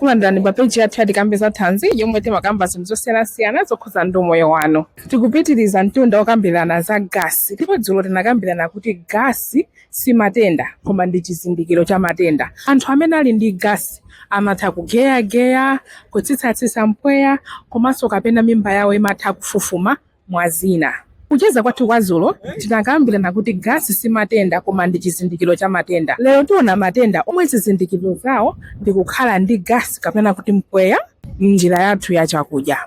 takulandirani pa page yathu ya Tikambe za Thanzi yomwe timakamba zinthu zosiyanasiyana zokhuza ndi moyo wanu. Tikupitiriza mtunda okambirana za gasi. Ndipo dzulo tinakambirana kuti gasi si matenda koma ndi chizindikiro cha matenda. Anthu amene ali ndi gasi amatha kugeyageya, kutsitsatsitsa mpweya, komanso kapena mimba yawo imatha kufufuma mwazina. Kucheza kwathu kwa dzulo tinakambirana kuti gasi si matenda koma ndi chizindikiro cha matenda. Lero tiona matenda omwe zizindikiro zawo ndi kukhala ndi gasi kapena kuti mpweya m'njira yathu ya chakudya.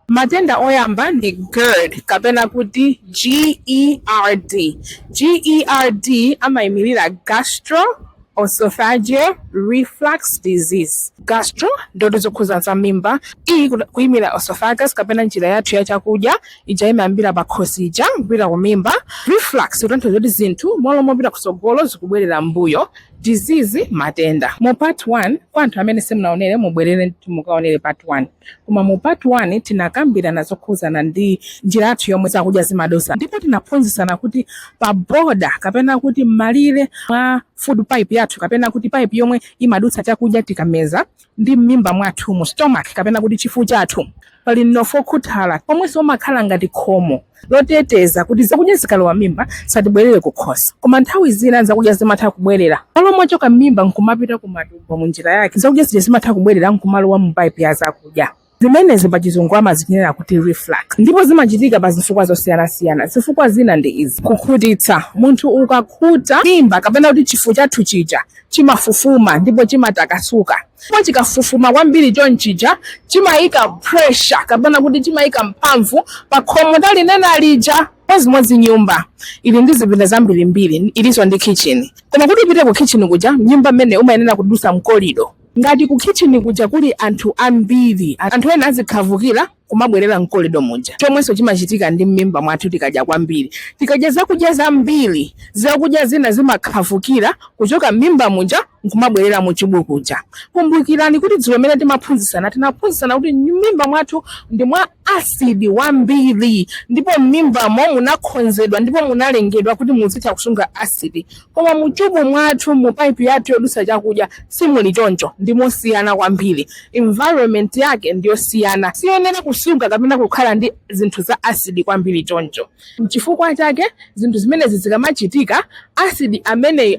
Matenda oyamba ndi GERD kapena kuti GERD. GERD amayimirira gastroesophageal reflux disease. Gastro ndoto zokhuza za mimba, iyi kuyimira esophagus kapena njira yathu ya chakudya ija imayambira pa khosi ija kupita ku mimba. Reflux kutanthauza kuti zinthu mopita kusogolo zikubwerera mbuyo. Disease matenda. Mu part 1 kwa anthu amene simunaonere mubwerere mukaonere part 1. Koma mu part 1 tinakambirana zokhuzana ndi njira yathu yomwe zakudya zimadosa. Ndipo tinaphunzitsana kuti pa border kapena kuti malire mwa food pipe yathu kapena kuti pipe yomwe imadutsa chakudya tikameza ndi m'mimba mwathu mu stomach kapena kuti chifuwa chathu pali nofokhuthala pomwenso umakhala ngati khomo loteteza kuti zakudya zikalowa mimba satibwerere kukhosi. Koma nthawi zina zakudya zimatha kubwerera palomwe choka mimba nkumapita kumatumbo mu njira yake zakudya zija zimatha kubwerera nkumalowa mu pipe ya zakudya. Zimenezi pa chizungu amazinena kuti reflux. Ndipo zimachitika pa zifukwa zosiyanasiyana. Zifukwa zina ndi izi: kukhutitsa. Munthu ukakhuta mimba kapena kuti chifuwa chathu chija chimafufuma ndipo chimatakasuka. Ndipo chikafufuma kwambiri chonchija chimayika pressure kapena kuti chimayika mphamvu pa khomo talinena lija. Pazimodzi nyumba ili ndi zipinda zambirimbiri ilinso ndi kitchen. Koma kuti upite ku kitchen kuja nyumba mmene umayenera kudusa mkolido. Ngati ku kitchen kuja kuli anthu ambiri, anthu ena azikhavukira kumabwerera mkolido muja. Chomwenso chimachitika ndi m'mimba mwathu tikadya kwambiri. Tikadya zakudya zambiri, zakudya zina zimakhavukira kuchoka m'mimba muja nkumabwerera mu chibuku kuja. Kumbukirani kuti dzulo mene tinaphunzitsana kuti m'mimba mwathu ndi mwa asidi wambiri, ndipo m'mimbamo munakhonzedwa ndipo munalengedwa kuti muzitha kusunga asidi. Koma mu chubu mwathu mu pipe yathu yodusa chakudya simuli choncho, ndimosiyana kwambiri. Environment yake ndiyosiyana, siyenera kusunga kapena kukhala ndi zinthu za asidi kwambiri choncho. Mchifukwa chake zinthu zimenezi zikamachitika asidi ameneyi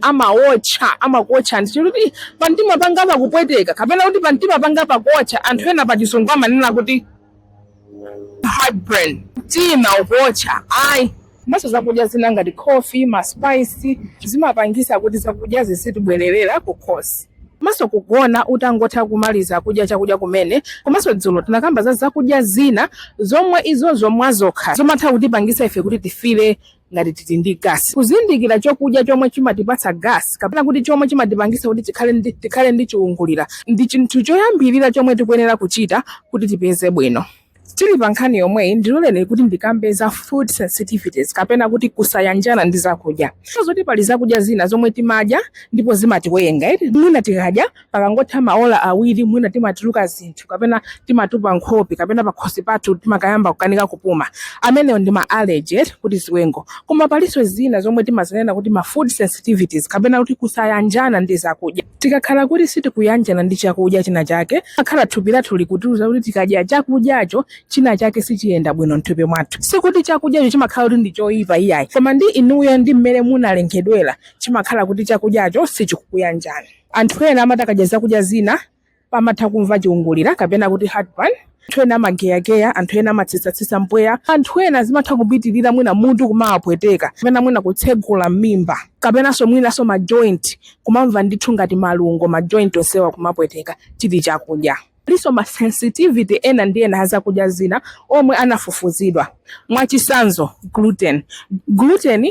amakuotcha ndichoti pantima panga pakupweteka kapena kuti pantima panga pakuotcha. Anthu ena pa chizungu amanena kuti heartburn, mtima ukuotcha. Maso zakudya zina ngati coffee, maspice zimapangisa kuti zakudya zisitibwererera kukhosi. Maso kugona utangotha kumaliza kudya chakudya kumene. Komanso dzulo tinakamba za zakudya zina zomwe izo mwazokha zomatha kutipangisa ife kuti tifire ngati tili ndi gasi. Kuzindikira chokudya chomwe chimatipatsa gasi kapena kuti chomwe chimatipangisa kuti tikhale ndi chiungulira ndi chinthu choyambirira chomwe tikuyenera kuchita kuti tipeze bwino. Tili pa nkhani yomweyi ndiloleni kuti ndikambe za food sensitivities kapena kuti kusayanjana ndi zakudya. Zoti pali zakudya zina zomwe timadya ndipo zimatiwerenga. Mwina tikadya pakangotha maola awiri mwina timatuluka zinthu kapena timatupa nkhope kapena pakhosi pathu timakayamba kukanika kupuma. Amenewo ndi ma allergy kuti ziwengo. Koma palinso zina zomwe timazinena kuti ma food sensitivities kapena kuti kusayanjana ndi zakudya. Tikakhala kuti sitikuyanjana ndi chakudya china chake akhala thupi lathu likutiuza kuti tikadya chakudyacho china chake sichiyenda bwino mthupi mwathu. Sikuti chakudyacho chimakhala kuti ndi choyipa iyayi, koma ndi inuyo ndi mmene munalengedwera chimakhala kuti chakudyacho sichikukuyanjani. Anthu ena amakadya zakudya zina pamatha kumva chiungulira kapena kuti heartburn. Anthu ena amageyageya, anthu ena amatsitsatsitsa mpweya, anthu ena zimatha kupitirira mwina mutu kumapweteka kapena mwina kutsegula m'mimba kapenanso mwinanso ma joint kumamva ndithu ngati malungo ma joint onsewa kumapweteka chiti chakudya. Liso ma sensitivity ena ndi ena zakudya zina omwe anafufuzidwa. Mwachisanzo gluten. Gluten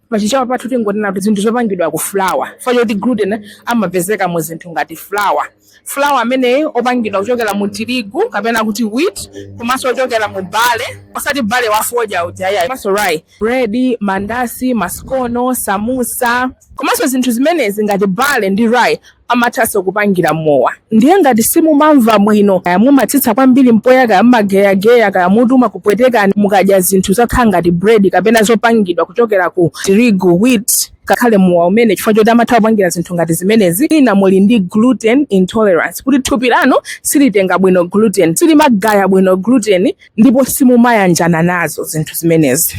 pachichawa pathu tingonena kuti zinthu zopangidwa ku flour. Fanya kuti gluten amapezeka mu zinthu ngati flour. Flour ameneyi opangidwa kuchokera mu tirigu kapena kuti wheat, komanso ochokera mu bale, osati bale wafoja ujayayi, komanso rye, bread, mandasi, maskono, samusa. Komanso zinthu zimenezi ngati bale ndi rye amathaso kupangira mowa. Ndiye ngati simumamva mwino mumatsitsa kwambiri mpweya kaya mmageyageya kaya mutu umakupweteka mukadya zinthu zakhala ngati bread kapena zopangidwa kuchokera ku tirigu, wheat, ngakhale muwa umene chifukwa choti amatha kupangira zinthu ngati zimenezi. Ina muli ndi gluten intolerance kuti thupi lanu silitenga bwino gluten, silimagaya bwino gluten ndipo simumayanjana nazo zinthu zimenezi.